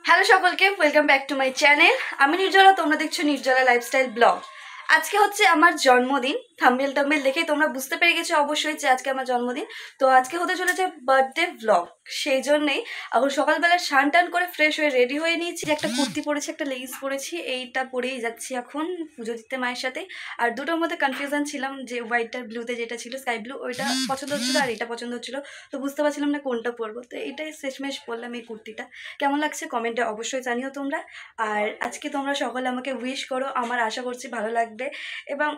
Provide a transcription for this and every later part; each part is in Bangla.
হ্যালো সকলকে, welcome back to my channel. আমি নির্জলা, তোমরা দেখছো নির্জলা লাইফস্টাইল ব্লগ। আজকে হচ্ছে আমার জন্মদিন। থাম্বনেল দেখেই তোমরা বুঝতে পেরে গেছো অবশ্যই যে আজকে আমার জন্মদিন। তো আজকে হতে চলেছে বার্থডে ব্লগ। সেই জন্যেই এখন সকালবেলা স্নান টান করে ফ্রেশ হয়ে রেডি হয়ে নিয়েছি। একটা কুর্তি পরেছি, একটা লেগিংস পরেছি, এইটা পরেই যাচ্ছি এখন পুজো দিতে মায়ের সাথে। আর দুটোর মধ্যে কনফিউশন ছিলাম যে হোয়াইটটার ব্লুতে যেটা ছিল স্কাই ব্লু, ওইটা পছন্দ হচ্ছিলো আর এটা পছন্দ হচ্ছিলো। তো বুঝতে পারছিলাম না কোনটা পরবো, তো এটাই শেষমেশ পরলাম এই কুর্তিটা। কেমন লাগছে কমেন্টে অবশ্যই জানিও তোমরা। আর আজকে তোমরা সকলে আমাকে উইশ করো, আমার আশা করছি ভালো লাগবে। এবং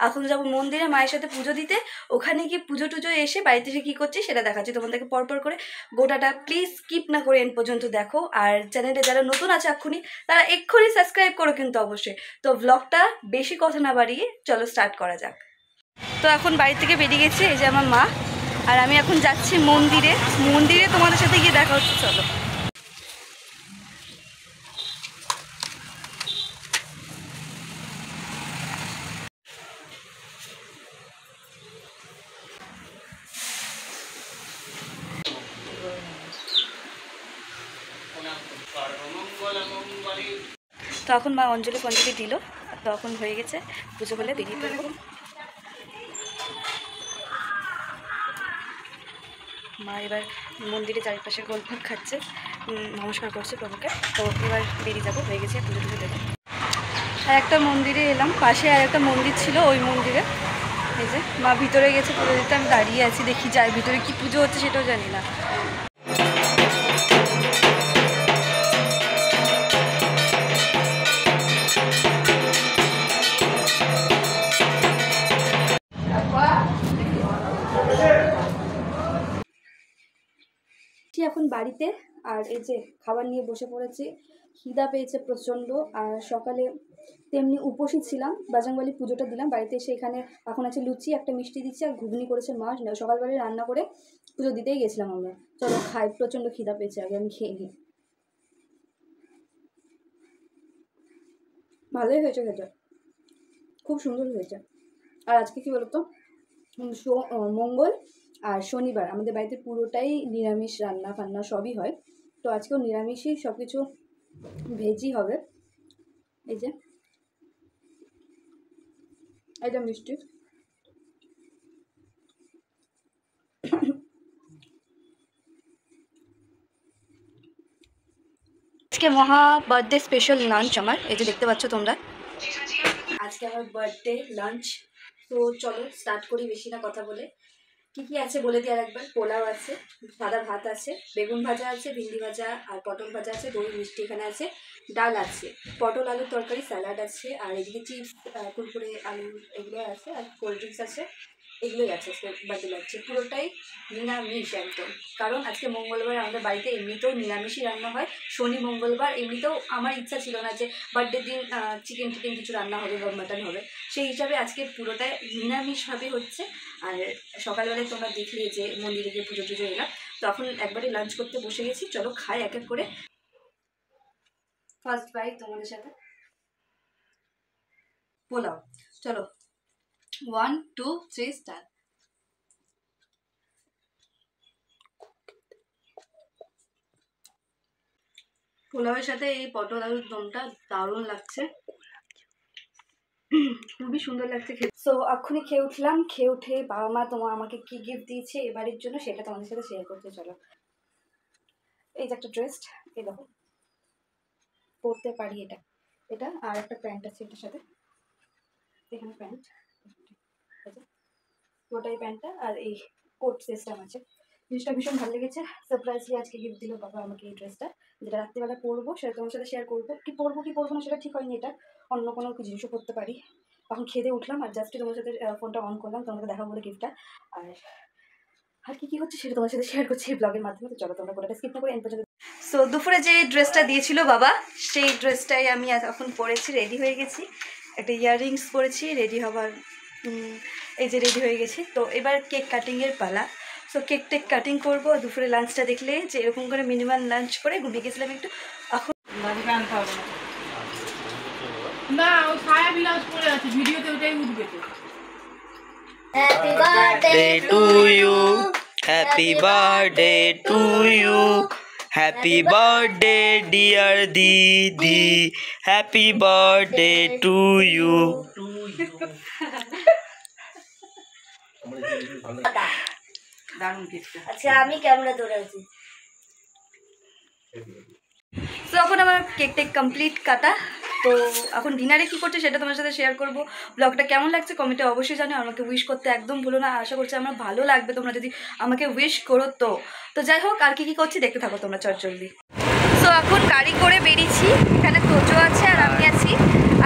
এখন যাবো মন্দিরে মায়ের সাথে পুজো দিতে। ওখানে গিয়ে পুজো টুজো এসে বাড়িতে এসে কী করছি সেটা দেখাচ্ছি তোমাদেরকে পরপর করে। গোটাটা প্লিজ স্কিপ না করে এন্ড পর্যন্ত দেখো। আর চ্যানেলে যারা নতুন আছে এক্ষুনি, তারা এক্ষুনি সাবস্ক্রাইব করো কিন্তু অবশ্যই। তো ব্লগটা বেশি কথা না বাড়িয়ে চলো স্টার্ট করা যাক। তো এখন বাড়ি থেকে বেরিয়ে গেছে এই যে আমার মা, আর আমি এখন যাচ্ছি মন্দিরে। মন্দিরে তোমাদের সাথে গিয়ে দেখা হচ্ছে, চলো। তো এখন মা অঞ্জলি ফঞ্জলি দিল, তখন হয়ে গেছে, পুজো হলে বেরিয়ে পড়ব। মা এবার মন্দিরে চারিপাশে গোলঘর খাচ্ছে, নমস্কার করছে প্রভুকে। তো এবার বেরিয়ে যাবো, হয়ে গেছে, পুজো টুজো দেবো। আর একটা মন্দিরে এলাম, পাশে আর একটা মন্দির ছিল, ওই মন্দিরে এই যে মা ভিতরে গেছে পুজো দিতে। আমি দাঁড়িয়ে আছি, দেখি যাই ভিতরে কি পুজো হচ্ছে সেটাও জানি না। এখন বাড়িতে, আর এই যে খাবার নিয়ে বসে পড়েছি। খিদা পেয়েছে প্রচণ্ড। আর সকালে তেমনি উপোসই ছিলাম, বাজরংবলী পুজোটা দিলাম বাড়িতে এসে। এখানে এখন আছে লুচি, একটা মিষ্টি দিচ্ছি, আর ঘুগনি করেছে মা। সকালবেলায় রান্না করে পুজো দিতেই গেছিলাম আমরা। চলো খাই, প্রচণ্ড খিদা পেয়েছে, আগে আমি খেয়ে নিই। ভালোই হয়েছে খেতে, খুব সুন্দর হয়েছে। আর আজকে কি বলতো, মঙ্গল আর শনিবার আমাদের বাড়িতে পুরোটাই নিরামিষ, রান্না ফান্না সবই হয়। তো আজকেও নিরামিষই সব কিছু, ভেজই হবে। এই যে এটা মিষ্টি। আজকে মহা বার্থডে স্পেশাল লাঞ্চ আমার, এই যে দেখতে পাচ্ছ তোমরা। আজকে আমার বার্থডে লাঞ্চ। তো চলো স্টার্ট করি বেশি না কথা বলে। কি কি আছে বলে দিই আর একবার। পোলাও আছে, সাদা ভাত আছে, বেগুন ভাজা আছে, ভিন্ডি ভাজা আর পটল ভাজা আছে, দই মিষ্টি এখানে আছে, ডাল আছে, পটল আলুর তরকারি, স্যালাড আছে, আর এদিকে চিপস, কুরকুরে, আলু এগুলো আছে, আর কোল্ড ড্রিঙ্কস আছে। এগুলোই আছে আজকে বার্থডে লাগছে, পুরোটাই নিরামিষ একদম। কারণ আজকে মঙ্গলবার আমাদের বাড়িতে এমনিতেও নিরামিষই রান্না হয়। শনি মঙ্গলবার এমনিতেও আমার ইচ্ছা ছিল না যে বার্থডের দিন চিকেন টিকেন কিছু রান্না হবে বা মাটন হবে, সেই হিসাবে আজকে পুরোটাই নিরামিষভাবে হচ্ছে। আর সকালবেলায় তোমরা দেখলে যে মন্দিরে গিয়ে পুজো টুজো এলাম, তখন একবারে লাঞ্চ করতে বসে গেছি। চলো খাই এক এক করে। ফার্স্ট বাইট তোমাদের সাথে পোলাও। চলো 1 2 3 স্টার্ট। পোলাওয়ের সাথে এই পটল আলুর দমটা দারুণ লাগছে, খুবই সুন্দর লাগছে খেতে। সো এক্ষুনি খেয়ে উঠলাম, খেয়ে উঠে বাবা মা আমাকে কি গিফট দিয়েছে এবারের জন্য সেটা তোমাদের সাথে শেয়ার করতে। চলো, এই যে একটা ড্রেস, এই দেখো পরতে পারি এটা, এটা আর একটা প্যান্ট আছে এটার সাথে। এখানে প্যান্ট, পুরোটাই প্যান্টটা, আর এই কোট সিস্টেম আছে। জিনিসটা ভীষণ ভালো লেগেছে। সারপ্রাইজলি আজকে গিফট দিল বাবা আমাকে এই ড্রেসটা, যেটা রাত্রিবেলা পরবো, সেটা তোমার সাথে শেয়ার করবো। কি পরবো কি পরবো না সেটা ঠিক হয়নি, এটা অন্য কোনো জিনিসও পরতে পারি। এখন খেতে উঠলাম আর জাস্ট তোমার সাথে ফোনটা অন করলাম তোমাকে দেখাবো বলে গিফটটা। আর কি কি হচ্ছে সেটা তোমার সাথে শেয়ার করছি এই ব্লগের মাধ্যমে। তো চলো তোমরা পুরোটা স্কিপ না করে এন্ড পর্যন্ত। সো দুপুরে যে ড্রেসটা দিয়েছিল বাবা, সেই ড্রেসটাই আমি এখন পরেছি, রেডি হয়ে গেছি। একটা ইয়াররিংস পরেছি রেডি হবার, এই যে রেডি হয়ে গেছি। তো এবার কেক কাটিংয়ের পালা। সো কেক টেক কাটিং করবো। দুপুরে লাঞ্চটা দেখলে যে এরকম করে মিনিমাম লাঞ্চ করে ঘুমিয়ে গেছিলাম একটু। এখন না ও ছায়া বিলাস পড়ে আছে, ভিডিওতে ওটাই উঠবে তো। Happy birthday to you, happy birthday to you, Happy birthday, dear Didi. Happy birthday to you. আচ্ছা আমি ক্যামেরা ধরে আছি। তো এখন আমার কেক টেক কমপ্লিট কাটা। তো এখন ডিনারে কী করছে সেটা তোমার সাথে শেয়ার করবো। ব্লগটা কেমন লাগছে কমেন্টে অবশ্যই জানো। আমাকে উইশ করতে একদম ভুলো না, আশা করছি আমার ভালো লাগবে তোমরা যদি আমাকে উইশ করো। তো যাই হোক, আর কী করছি দেখতে থাকো তোমরা চটজলদি। তো এখন গাড়ি করে বেরিয়েছি, এখানে তোজো আছে আর আমি আছি।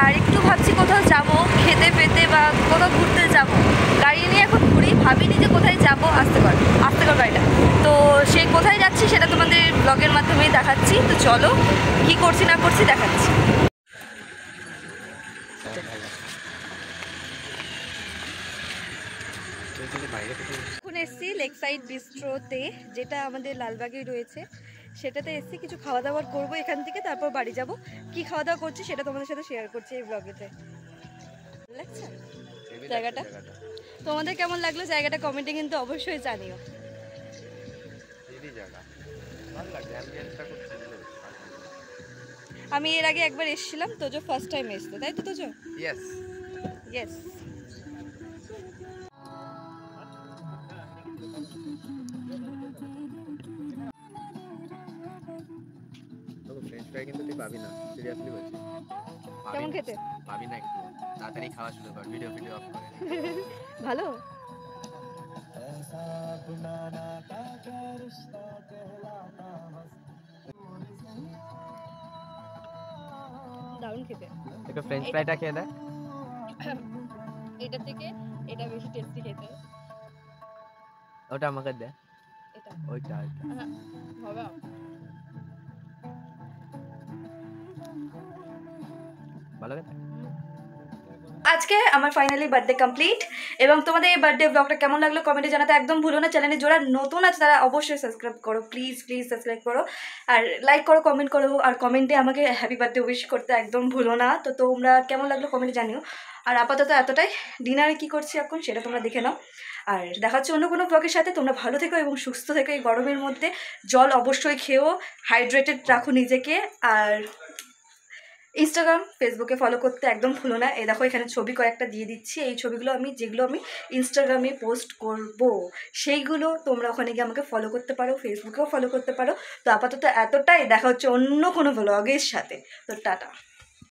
আর একটু ভাবছি কোথাও যাব খেতে পেতে বা কোথাও ঘুরতে যাব। গাড়ি নিয়ে এখন ঘুরি, ভাবিনি যে কোথায় যাব। আসতে কর গাড়িটা। তো সেই কোথায় যাচ্ছি সেটা তোমাদের ব্লগের মাধ্যমেই দেখাচ্ছি। তো চলো কী করছি না করছি দেখাচ্ছি। এখন এসছি লেক সাইড বিস্ট্রোতে, যেটা আমাদের লালবাগেই রয়েছে। সেটাতে এসছি, কিছু খাওয়া দাওয়া করবো এখান থেকে, তারপর বাড়ি যাব। কি খাওয়া দাওয়া করছি সেটা তোমাদের সাথে শেয়ার করছি এই ব্লগেতে। ভালো লাগছে জায়গাটা? তোমাদের কেমন লাগলো জায়গাটা কমেন্টে কিন্তু অবশ্যই জানিও। আমি এর আগে একবার এসেছিলাম, তোজো ফার্স্ট টাইম এসছে, তাই তো Tojo? Yes. Yes. French fry কিন্তু তুই পাবি না, সিরিয়াসলি বলছি। কেমন খেতে? পাবি না, একটু তাড়াতাড়ি খাওয়া শুরু কর, ভিডিও অফ করে। ভালো। দারুণ খেতে। একটু ফ্রেঞ্চ ফ্রাইটা খেয়ে দে। এটা থেকে এটা বেশি টেস্টি খেতে। ওটা আমাকে দে। এটা ওইটা হবে। ভালো খেতে। আজকে আমার ফাইনালি বার্থডে কমপ্লিট, এবং তোমাদের এই বার্থডে ব্লগটা কেমন লাগলো কমেন্টে জানাতে একদম ভুলো না। চ্যানেলে যারা নতুন আছে তারা অবশ্যই সাবস্ক্রাইব করো, প্লিজ সাবস্ক্রাইব করো, আর লাইক করো, কমেন্ট করো, আর কমেন্টে আমাকে হ্যাপি বার্থডে উইশ করতে একদম ভুলো না। তো তোমরা কেমন লাগলো কমেন্টে জানিও। আর আপাতত এতটাই, ডিনারে কী করছি এখন সেটা তোমরা দেখে নাও। আর দেখা হচ্ছে অন্য কোনো ব্লগের সাথে। তোমরা ভালো থেকো এবং সুস্থ থেকো এই গরমের মধ্যে। জল অবশ্যই খেও, হাইড্রেটেড রাখো নিজেকে। আর ইনস্টাগ্রাম ফেসবুকে ফলো করতে একদম ভুলো না। এই দেখো এখানে ছবি কয়েকটা দিয়ে দিচ্ছি, এই ছবিগুলো যেগুলো আমি ইনস্টাগ্রামে পোস্ট করব, সেইগুলো তোমরা ওখানে গিয়ে আমাকে ফলো করতে পারো, ফেসবুকেও ফলো করতে পারো। তো আপাতত এতটাই, দেখা হচ্ছে অন্য কোনো ব্লগের সাথে। তো টাটা।